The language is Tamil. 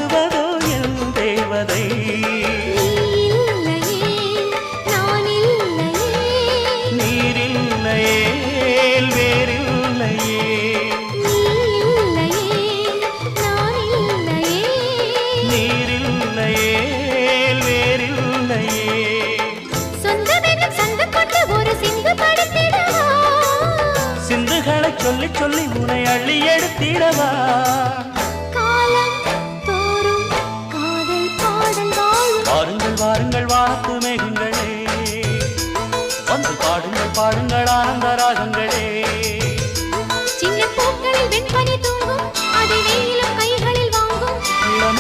பாடுவதோ என் தேவதை. நீரில்லையே வேறில்லையே. நீரில்லையே வேறில்லையே. சிந்துகளை சொல்லி சொல்லி உன்னை அள்ளி எடுத்திடவா.